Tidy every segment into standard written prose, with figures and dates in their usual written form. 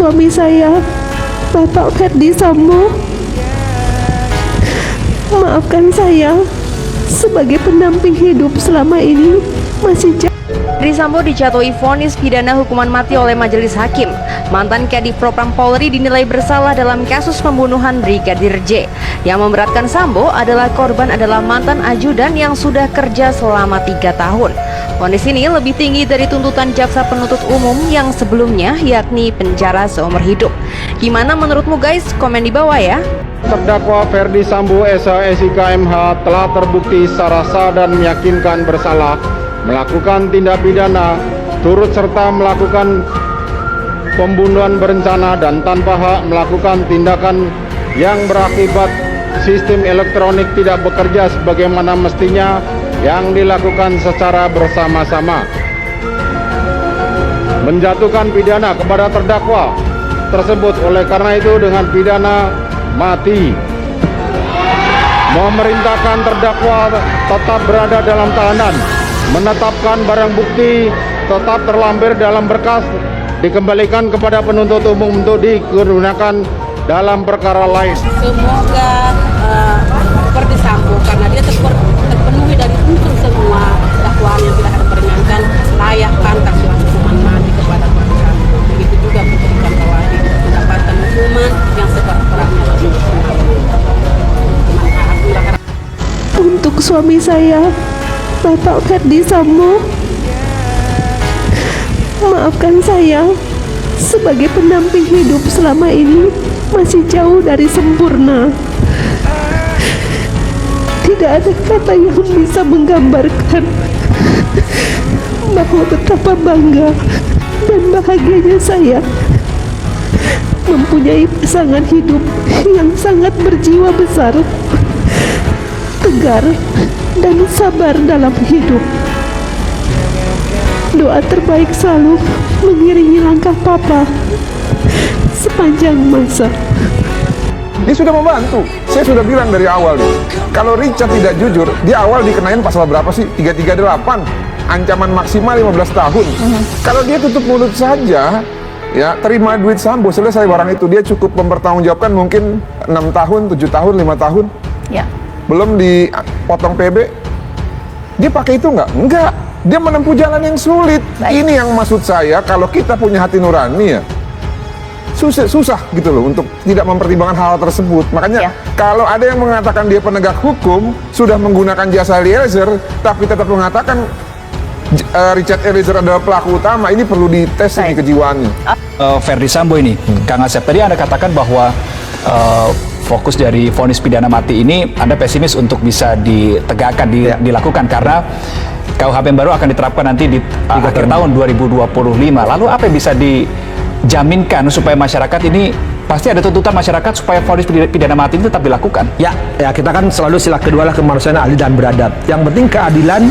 suami saya, Bapak Ferdi Sambo. Maafkan saya, sebagai pendamping hidup selama ini masih jauh. Ferdi Sambo dijatuhi vonis pidana hukuman mati oleh majelis hakim. Mantan Kadif Propam Polri dinilai bersalah dalam kasus pembunuhan Brigadir J. Yang memberatkan Sambo adalah korban adalah mantan ajudan yang sudah kerja selama 3 tahun. Vonis ini lebih tinggi dari tuntutan jaksa penuntut umum yang sebelumnya, yakni penjara seumur hidup. Gimana menurutmu guys? Komen di bawah ya. Terdakwa Ferdi Sambo SIK MH telah terbukti secara sah dan meyakinkan bersalah melakukan tindak pidana turut serta melakukan pembunuhan berencana dan tanpa hak melakukan tindakan yang berakibat sistem elektronik tidak bekerja sebagaimana mestinya yang dilakukan secara bersama-sama, menjatuhkan pidana kepada terdakwa tersebut oleh karena itu dengan pidana mati, memerintahkan terdakwa tetap berada dalam tahanan, menetapkan barang bukti tetap terlampir dalam berkas dikembalikan kepada penuntut umum untuk digunakan dalam perkara lain. Semoga Ferdi Sambo karena dia terpenuhi dari unsur semua dakwaan yang tidak ada peringankan, layak pantaslah hukuman mati kepada Ferdi Sambo. Begitu juga Putri Candrawati mendapatkan hukuman yang seberat-beratnya bagi Untuk suami saya, Bapak Ferdi Sambo, maafkan saya, sebagai pendamping hidup selama ini masih jauh dari sempurna. Tidak ada kata yang bisa menggambarkan bahwa betapa bangga dan bahagianya saya mempunyai pasangan hidup yang sangat berjiwa besar, tegar, dan sabar dalam hidup. Doa terbaik selalu mengiringi langkah Papa sepanjang masa. Dia sudah membantu. Saya sudah bilang dari awal nih, kalau Richard tidak jujur, di awal dikenain pasal berapa sih? 338, ancaman maksimal 15 tahun. Kalau dia tutup mulut saja, ya terima duit Sambo, selesai barang itu. Dia cukup mempertanggungjawabkan mungkin 6 tahun, 7 tahun, 5 tahun. Ya. Belum dipotong PB. Dia pakai itu nggak? Enggak. Dia menempuh jalan yang sulit. Baik. Ini yang maksud saya, kalau kita punya hati nurani ya, susah gitu loh untuk tidak mempertimbangkan hal tersebut. Makanya kalau ada yang mengatakan dia penegak hukum sudah menggunakan jasa Eliezer tapi tetap mengatakan Richard Eliezer adalah pelaku utama, ini perlu dites ini kejiwaannya. Ferdi Sambo ini, Kang Asep, tadi Anda katakan bahwa fokus dari vonis pidana mati ini Anda pesimis untuk bisa ditegakkan, dilakukan karena KUHP yang baru akan diterapkan nanti di akhir tahun 2025. Lalu apa yang bisa dijaminkan supaya masyarakat ini, pasti ada tuntutan masyarakat supaya vonis pidana mati ini tetap dilakukan? Ya, kita kan selalu sila kedua lah kemanusiaan adil dan beradab. Yang penting keadilan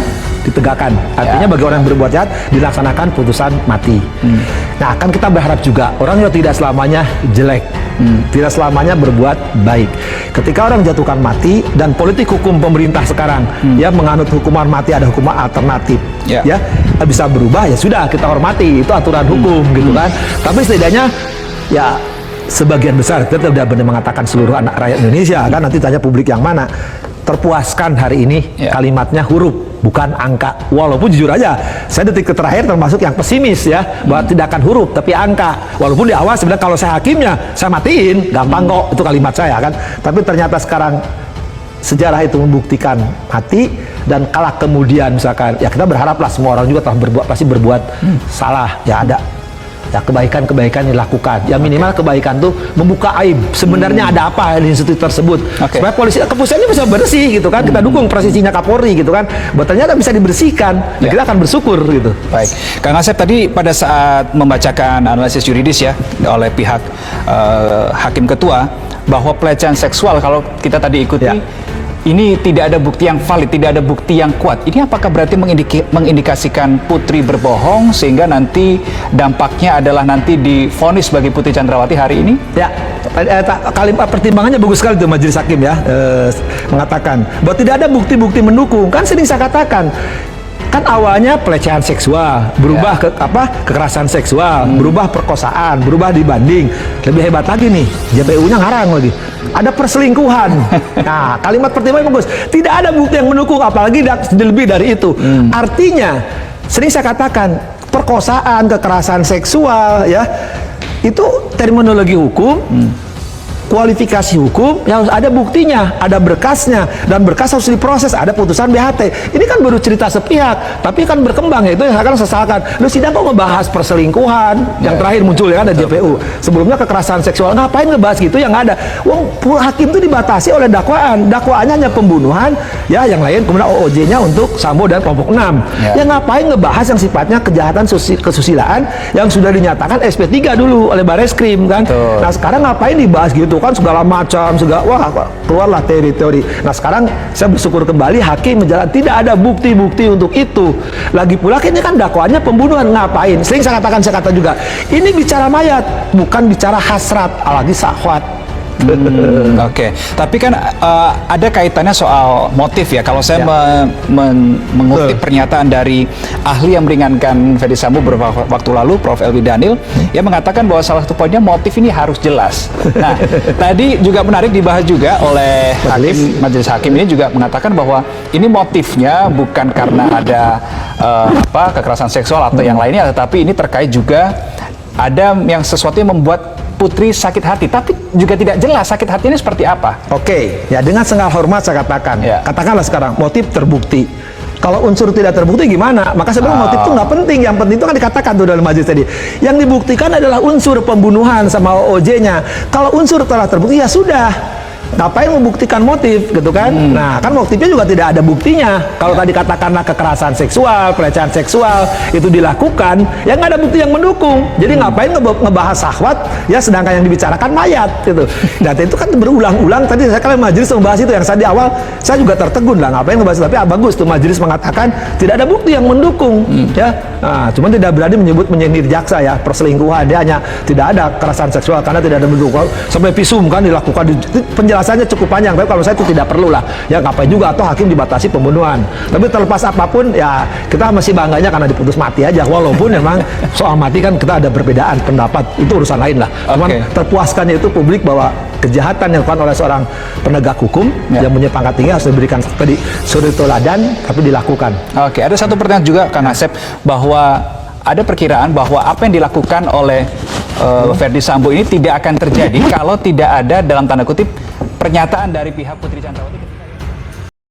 ditegakkan. Artinya bagi orang yang berbuat jahat dilaksanakan putusan mati. Nah, kan kita berharap juga orang yang tidak selamanya jelek, tidak selamanya berbuat baik. Ketika orang jatuhkan mati dan politik hukum pemerintah sekarang ya menganut hukuman mati, ada hukuman alternatif, ya bisa berubah, ya sudah kita hormati, itu aturan hukum gitu kan. Tapi setidaknya ya sebagian besar, kita tidak benar mengatakan seluruh anak rakyat Indonesia kan, nanti tanya publik yang mana, terpuaskan hari ini kalimatnya huruf bukan angka. Walaupun jujur aja saya detik terakhir termasuk yang pesimis ya, bahwa tidak akan huruf tapi angka. Walaupun di awal sebenarnya kalau saya hakimnya saya matiin, gampang kok itu kalimat saya kan. Tapi ternyata sekarang sejarah itu membuktikan mati, dan kalah kemudian misalkan ya kita berharaplah semua orang juga telah berbuat, pasti berbuat salah ya, ada ya kebaikan-kebaikan dilakukan. Ya minimal kebaikan tuh membuka aib. Sebenarnya ada apa di institusi tersebut. Supaya polisi kepolisiannya bisa bersih gitu kan. Kita dukung presisinya Kapolri gitu kan. Bahwa ternyata bisa dibersihkan. Ya. Kita akan bersyukur gitu. Baik. Kang Asep, tadi pada saat membacakan analisis yuridis ya oleh pihak hakim ketua bahwa pelecehan seksual kalau kita tadi ikuti ini tidak ada bukti yang valid, tidak ada bukti yang kuat. Ini apakah berarti mengindikasikan Putri berbohong sehingga nanti dampaknya adalah nanti divonis bagi Putri Candrawati hari ini? Ya, kalimat pertimbangannya bagus sekali tuh majelis hakim ya, mengatakan bahwa tidak ada bukti-bukti mendukung. Kan sering saya katakan, kan awalnya pelecehan seksual, berubah ke kekerasan seksual, berubah perkosaan, berubah dibanding. Lebih hebat lagi nih, JPU-nya ngarang lagi. Ada perselingkuhan. Nah, kalimat pertimbangan bagus. Tidak ada bukti yang mendukung, apalagi lebih dari itu. Artinya, sering saya katakan, perkosaan, kekerasan seksual, ya, itu terminologi hukum, kualifikasi hukum yang harus ada buktinya, ada berkasnya, dan berkas harus diproses, ada putusan BHT. Ini kan baru cerita sepihak, tapi kan berkembang, itu yang akan sesalkan. Lu sidang kok ngebahas perselingkuhan, yang terakhir muncul ya, ada JPU. Sebelumnya kekerasan seksual, ngapain ngebahas gitu yang ada? Wong hakim itu dibatasi oleh dakwaan, dakwaannya hanya pembunuhan, ya, yang lain kemudian OOJ-nya untuk Sambo dan kelompok 6. Ya ngapain ngebahas yang sifatnya kejahatan kesusilaan yang sudah dinyatakan SP3 dulu oleh Bareskrim kan? Nah sekarang ngapain dibahas gitu kan, segala macam, wah keluarlah teori-teori. Nah sekarang saya bersyukur kembali hakim menjalankan tidak ada bukti-bukti untuk itu. Lagi pula ini kan dakwaannya pembunuhan, ngapain? Sering saya kata juga, ini bicara mayat, bukan bicara hasrat, apalagi syahwat. Oke. Tapi kan ada kaitannya soal motif ya. Kalau saya mengutip pernyataan dari ahli yang meringankan Ferdy Sambo beberapa waktu lalu, Prof. Elwi Daniel, ia mengatakan bahwa salah satu poinnya motif ini harus jelas. Nah, tadi juga menarik dibahas juga oleh majelis hakim ini juga mengatakan bahwa ini motifnya bukan karena ada kekerasan seksual atau yang lainnya, tetapi ini terkait juga ada yang sesuatu yang membuat Putri sakit hati, tapi juga tidak jelas sakit hatinya seperti apa. Oke, ya dengan segala hormat saya katakan, katakanlah sekarang motif terbukti. Kalau unsur tidak terbukti gimana? Maka sebenarnya motif itu nggak penting. Yang penting itu kan dikatakan tuh dalam majelis tadi. Yang dibuktikan adalah unsur pembunuhan sama OOJ-nya. Kalau unsur telah terbukti ya sudah. Ngapain membuktikan motif gitu kan? Nah kan motifnya juga tidak ada buktinya. Kalau tadi katakanlah kekerasan seksual, pelecehan seksual itu dilakukan, ya nggak ada bukti yang mendukung. Jadi ngapain ngebahas syahwat ya, sedangkan yang dibicarakan mayat gitu. Dan itu kan berulang-ulang. Tadi saya kalian majelis membahas itu, yang saya di awal saya juga tertegun lah, ngapain ngebahas, tapi bagus tuh majelis mengatakan tidak ada bukti yang mendukung ya. Nah, cuman tidak berani menyindir jaksa ya, perselingkuhan, dia hanya tidak ada kekerasan seksual karena tidak ada mendukung. Sampai visum kan dilakukan, penjelasannya cukup panjang, tapi kalau saya itu tidak perlu lah ya, ngapain juga atau hakim dibatasi pembunuhan. Tapi terlepas apapun ya, kita masih bangganya karena diputus mati aja, walaupun memang soal mati kan kita ada perbedaan pendapat, itu urusan lain lah. Cuman terpuaskannya itu publik bahwa kejahatan yang dilakukan oleh seorang penegak hukum yang punya pangkat tinggi harus diberikan tadi suri teladan, tapi dilakukan. Oke, ada satu pertanyaan juga Kang Asep, bahwa ada perkiraan bahwa apa yang dilakukan oleh Ferdy Sambo ini tidak akan terjadi kalau tidak ada dalam tanda kutip pernyataan dari pihak Putri Chandrawati ketika